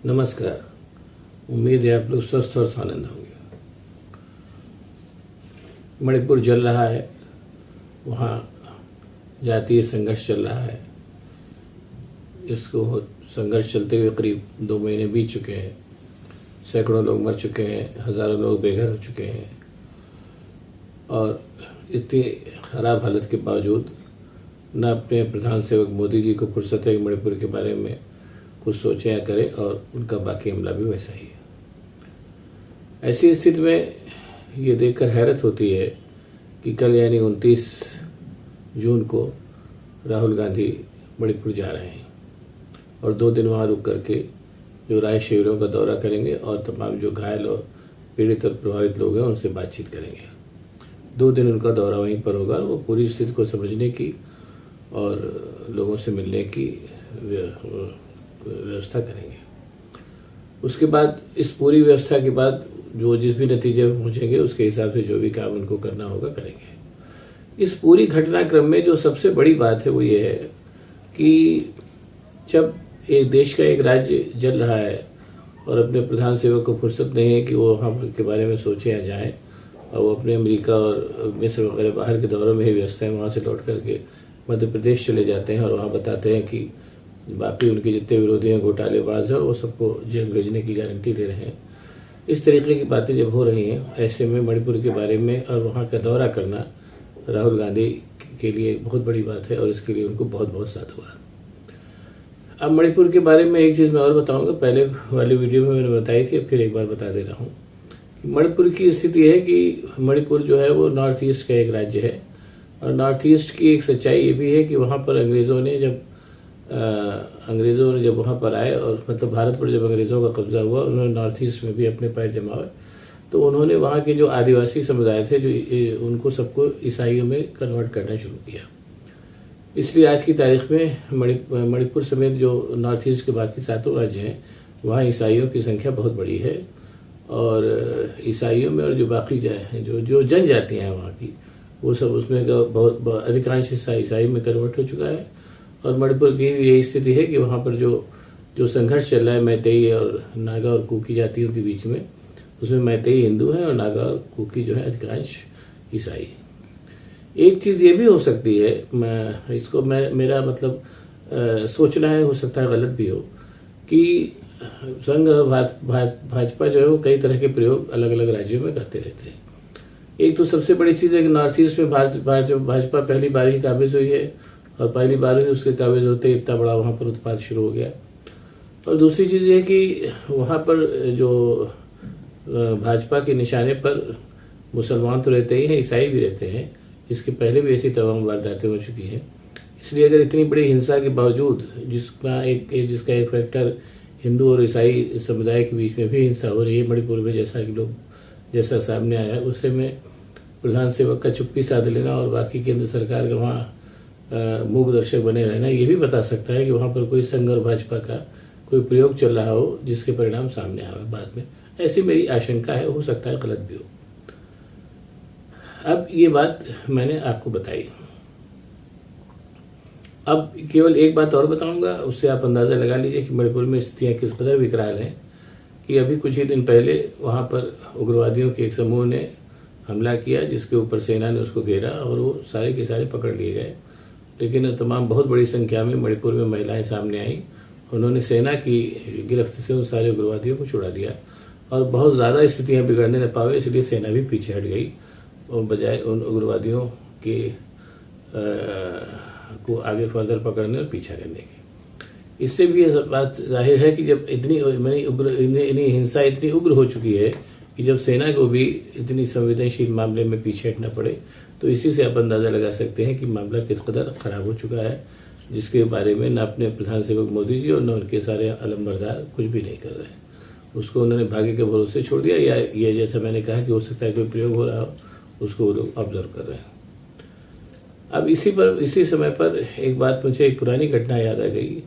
नमस्कार। उम्मीद है आप लोग स्वस्थ और आनंद होंगे। मणिपुर जल रहा है, वहाँ जातीय संघर्ष चल रहा है। इसको संघर्ष चलते हुए करीब 2 महीने बीत चुके हैं। सैकड़ों लोग मर चुके हैं, हज़ारों लोग बेघर हो चुके हैं और इतनी खराब हालत के बावजूद न अपने प्रधान सेवक मोदी जी को फुर्सत है कि मणिपुर के बारे में कुछ सोचें या करें, और उनका बाकी अमला भी वैसा ही है। ऐसी स्थिति में ये देखकर हैरत होती है कि कल यानी 29 जून को राहुल गांधी मणिपुर जा रहे हैं और 2 दिन वहाँ रुक करके जो राय शिविरों का दौरा करेंगे और तमाम जो घायल और पीड़ित और प्रभावित लोग हैं उनसे बातचीत करेंगे। 2 दिन उनका दौरा वहीं पर होगा। वो पूरी स्थिति को समझने की और लोगों से मिलने की व्यवस्था करेंगे। उसके बाद इस पूरी व्यवस्था के बाद जो जिस भी नतीजे में पहुँचेंगे उसके हिसाब से जो भी काम उनको करना होगा करेंगे। इस पूरी घटनाक्रम में जो सबसे बड़ी बात है वो ये है कि जब एक देश का एक राज्य जल रहा है और अपने प्रधान सेवक को फुर्सत नहीं है कि वो वहाँ के बारे में सोचें या जाएं, और वो अपने अमेरिका और मिस्र वगैरह बाहर के दौरों में ही व्यस्त हैं, वहाँ से लौट करके मध्य प्रदेश चले जाते हैं और वहाँ बताते हैं कि बाकी उनके जितने विरोधी हैं घोटालेबाज हैं और वो सबको जेल भेजने की गारंटी दे रहे हैं। इस तरीके की बातें जब हो रही हैं, ऐसे में मणिपुर के बारे में और वहाँ का दौरा करना राहुल गांधी के लिए बहुत बड़ी बात है और इसके लिए उनको बहुत बहुत साधुवाद। अब मणिपुर के बारे में एक चीज़ मैं और बताऊंगा। पहले वाली वीडियो में मैंने बताई थी, अब फिर एक बार बता दे रहा हूँ। मणिपुर की स्थिति है कि मणिपुर जो है वो नॉर्थ ईस्ट का एक राज्य है और नॉर्थ ईस्ट की एक सच्चाई ये भी है कि वहाँ पर अंग्रेज़ों ने जब वहाँ पर आए और मतलब भारत पर जब अंग्रेज़ों का कब्जा हुआ, उन्होंने नॉर्थ ईस्ट में भी अपने पैर जमाए, तो उन्होंने वहाँ के जो आदिवासी समुदाय थे जो उनको सबको ईसाइयों में कन्वर्ट करना शुरू किया। इसलिए आज की तारीख में मणिपुर समेत जो नॉर्थ ईस्ट के बाकी 7 राज्य हैं वहाँ ईसाइयों की संख्या बहुत बड़ी है और ईसाइयों में और जो बाकी जो जनजातियाँ हैं वहाँ की, वो सब उसमें का बहुत अधिकांश हिस्सा ईसाई में कन्वर्ट हो चुका है। और मणिपुर की यही स्थिति है कि वहाँ पर जो संघर्ष चल रहा है मैतेई और नागा और कुकी जातियों के बीच में, उसमें मैतेई हिंदू हैं और नागा और कुकी जो है अधिकांश ईसाई। एक चीज़ ये भी हो सकती है, मेरा मतलब सोचना है, हो सकता है गलत भी हो, कि संघ भाजपा जो है वो कई तरह के प्रयोग अलग अलग राज्यों में करते रहते हैं। एक तो सबसे बड़ी चीज़ है कि नॉर्थ ईस्ट में भाजपा पहली बार ही काबिज हुई है और पहली बार ही उसके काबिज होते ही इतना बड़ा वहाँ पर उत्पाद शुरू हो गया। और दूसरी चीज़ ये कि वहाँ पर जो भाजपा के निशाने पर मुसलमान तो रहते ही हैं, ईसाई भी रहते हैं। इसके पहले भी ऐसी तमाम वारदातें हो चुकी हैं। इसलिए अगर इतनी बड़ी हिंसा के बावजूद जिसका एक फैक्टर हिंदू और ईसाई समुदाय के बीच में भी हिंसा हो रही है मणिपुर में, जैसा सामने आया, उससे में प्रधान सेवक का चुप्पी साध लेना और बाकी केंद्र सरकार का वहाँ मूक दर्शक बने रहना ये भी बता सकता है कि वहाँ पर कोई संघ और भाजपा का कोई प्रयोग चल रहा हो जिसके परिणाम सामने आए बाद में। ऐसी मेरी आशंका है, हो सकता है गलत भी हो। अब ये बात मैंने आपको बताई। अब केवल एक बात और बताऊंगा, उससे आप अंदाज़ा लगा लीजिए कि मणिपुर में स्थितियाँ किस कदर विकराल हैं। कि अभी कुछ ही दिन पहले वहाँ पर उग्रवादियों के एक समूह ने हमला किया जिसके ऊपर सेना ने उसको घेरा और वो सारे के सारे पकड़ लिए गए। लेकिन तमाम बहुत बड़ी संख्या में मणिपुर में महिलाएं सामने आईं। उन्होंने सेना की गिरफ्त से उन सारे उग्रवादियों को छुड़ा लिया और बहुत ज़्यादा स्थितियाँ बिगड़ने न पावे, इसलिए सेना भी पीछे हट गई और बजाय उन उग्रवादियों के को आगे फर्दर पकड़ने और पीछा करने के। इससे भी यह बात जाहिर है कि जब इतनी हिंसा इतनी उग्र हो चुकी है कि जब सेना को भी इतनी संवेदनशील मामले में पीछे हटना पड़े, तो इसी से आप अंदाज़ा लगा सकते हैं कि मामला किस कदर ख़राब हो चुका है, जिसके बारे में न अपने प्रधान सेवक मोदी जी और न उनके सारे अलमबरदार कुछ भी नहीं कर रहे हैं। उसको उन्होंने भाग्य के भरोसे छोड़ दिया, या ये जैसा मैंने कहा कि हो सकता है कोई प्रयोग हो रहा हो, उसको वो लोग ऑब्जर्व कर रहे हैं। अब इसी समय पर एक बात, मुझे एक पुरानी घटना याद आ गई,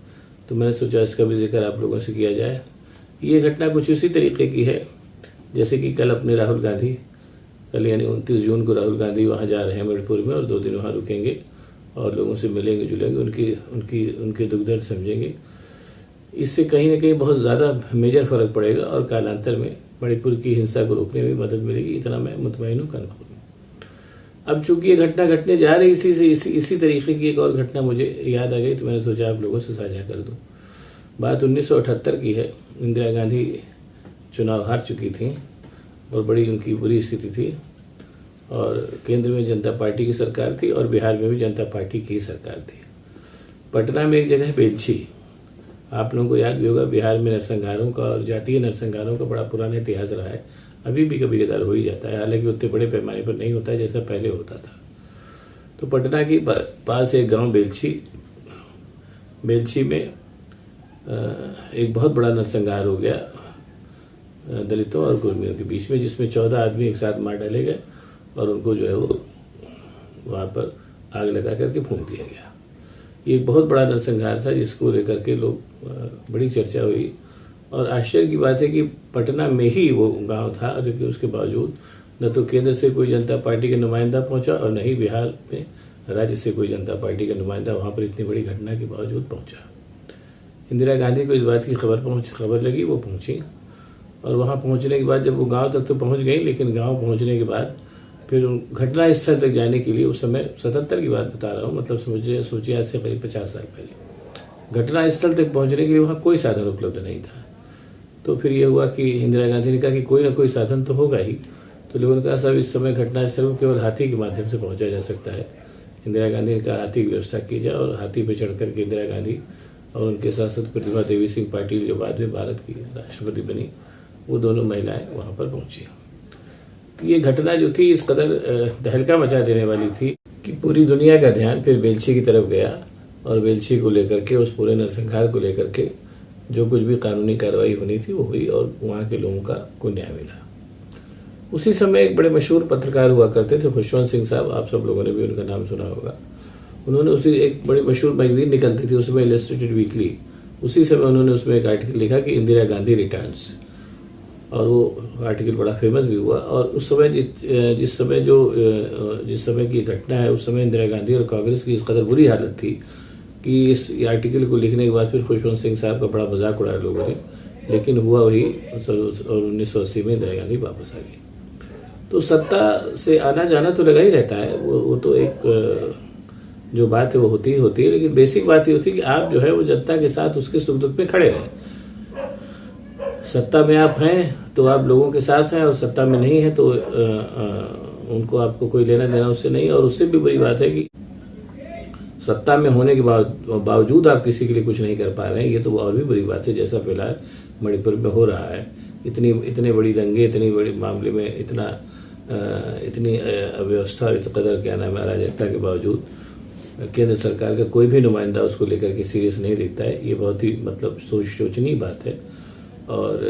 तो मैंने सोचा इसका भी जिक्र आप लोगों से किया जाए। ये घटना कुछ उसी तरीके की है जैसे कि कल अपने राहुल गांधी, कल यानी 29 जून को राहुल गांधी वहाँ जा रहे हैं मणिपुर में और 2 दिन वहाँ रुकेंगे और लोगों से मिलेंगे जुलेंगे, उनके दुख दर्द समझेंगे। इससे कहीं ना कहीं बहुत ज़्यादा मेजर फ़र्क पड़ेगा और कालांतर में मणिपुर की हिंसा को रोकने में मदद मिलेगी, इतना मैं मुतमईन हूँ, कन्फर्म हूँ। अब चूंकि ये घटना घटने जा रही, इसी तरीके की एक और घटना मुझे याद आ गई, तो मैंने सोचा आप लोगों से साझा कर दूँ। बात 1978 की है। इंदिरा गांधी चुनाव हार चुकी थी और बड़ी उनकी बुरी स्थिति थी, और केंद्र में जनता पार्टी की सरकार थी और बिहार में भी जनता पार्टी की सरकार थी। पटना में एक जगह बेलछी, आप लोगों को याद भी होगा, बिहार में नरसंहारों का और जातीय नरसंहारों का बड़ा पुराना इतिहास रहा है। अभी भी कभी कदार हो ही जाता है, हालांकि उतने बड़े पैमाने पर नहीं होता है जैसा पहले होता था। तो पटना के पास एक गांव बेलछी में एक बहुत बड़ा नरसंहार हो गया दलितों और कुर्मियों के बीच में, जिसमें 14 आदमी एक साथ मार डाले गए और उनको जो है वो वहाँ पर आग लगा करके फूंक दिया गया। ये एक बहुत बड़ा नरसंहार था जिसको लेकर के लोग बड़ी चर्चा हुई, और आश्चर्य की बात है कि पटना में ही वो गांव था, लेकिन उसके बावजूद न तो केंद्र से कोई जनता पार्टी का नुमाइंदा पहुंचा और न ही बिहार में राज्य से कोई जनता पार्टी का नुमाइंदा वहाँ पर इतनी बड़ी घटना के बावजूद पहुंचा। इंदिरा गांधी को इस बात की खबर लगी, वो पहुंची, और वहाँ पहुंचने के बाद जब वो गांव तक तो पहुंच गई, लेकिन गांव पहुंचने के बाद फिर घटना स्थल तक जाने के लिए, उस समय 77 की बात बता रहा हूँ, मतलब सोचिए आज से करीब 50 साल पहले, घटना स्थल तक पहुंचने के लिए वहाँ कोई साधन उपलब्ध नहीं था। तो फिर ये हुआ कि इंदिरा गांधी ने कहा कि कोई ना कोई साधन तो होगा ही। तो लोगों ने कहा साहब इस समय घटना स्थल को केवल हाथी के माध्यम से पहुंचा जा सकता है। इंदिरा गांधी ने कहा हाथी की व्यवस्था की जाए, और हाथी पर चढ़ करके इंदिरा गांधी और उनके साथ साथ प्रतिभा देवी सिंह पाटिल जो बाद में भारत की राष्ट्रपति बनी, वो दोनों महिलाएं वहाँ पर पहुंची। ये घटना जो थी इस कदर तहलका मचा देने वाली थी कि पूरी दुनिया का ध्यान फिर बेलछी की तरफ गया, और बेलछी को लेकर के, उस पूरे नरसंहार को लेकर के जो कुछ भी कानूनी कार्रवाई होनी थी वो हुई, और वहाँ के लोगों को न्याय मिला। उसी समय एक बड़े मशहूर पत्रकार हुआ करते थे, खुशवंत सिंह साहब, आप सब लोगों ने भी उनका नाम सुना होगा। उन्होंने उसी एक बड़ी मशहूर मैगजीन निकलती थी उसमें, इलस्ट्रेटेड वीकली, उसी समय उन्होंने उसमें एक आर्टिकल लिखा कि इंदिरा गांधी रिटर्न्स, और वो आर्टिकल बड़ा फेमस भी हुआ। और उस समय जिस समय की घटना है, उस समय इंदिरा गांधी और कांग्रेस की इस कदर बुरी हालत थी कि इस आर्टिकल को लिखने के बाद फिर खुशवंत सिंह साहब का बड़ा मजाक उड़ाया लोगों ने, लेकिन हुआ वही, और 1980 में इंदिरा गांधी वापस आ गई। तो सत्ता से आना जाना तो लगा ही रहता है, वो तो एक जो बात है वो होती है, लेकिन बेसिक बात ये होती है कि आप जो है वो जनता के साथ उसके सुख दुख में खड़े रहें। सत्ता में आप हैं तो आप लोगों के साथ हैं, और सत्ता में नहीं है तो उनको आपको कोई लेना देना उससे नहीं। और उससे भी बड़ी बात है कि सत्ता में होने के बावजूद आप किसी के लिए कुछ नहीं कर पा रहे हैं, ये तो और भी बड़ी बात है, जैसा फिलहाल मणिपुर में हो रहा है। इतने बड़ी दंगे, इतनी बड़ी मामले में इतनी अव्यवस्था, इस कदर क्या नाम है अराजकता के बावजूद केंद्र सरकार का कोई भी नुमाइंदा उसको लेकर के सीरियस नहीं दिखता है। ये बहुत ही मतलब सोचनीय बात है। और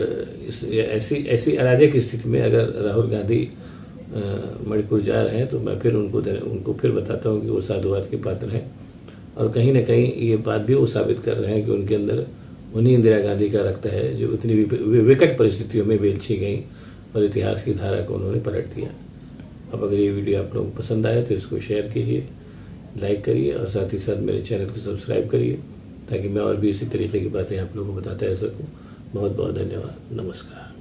ऐसी अराजक स्थिति में अगर राहुल गांधी मणिपुर जा रहे हैं, तो मैं फिर उनको फिर बताता हूँ कि वो साधुवाद के पात्र हैं, और कहीं ना कहीं ये बात भी वो साबित कर रहे हैं कि उनके अंदर उन्हीं इंदिरा गांधी का रक्त है जो इतनी विकट परिस्थितियों में बेलछी गई और इतिहास की धारा को उन्होंने पलट दिया। अब अगर ये वीडियो आप लोगों को पसंद आए तो इसको शेयर कीजिए, लाइक करिए, और साथ ही साथ मेरे चैनल को सब्सक्राइब करिए, ताकि मैं और भी इसी तरीके की बातें आप लोगों को बताता रह सकूँ। बहुत बहुत धन्यवाद। नमस्कार।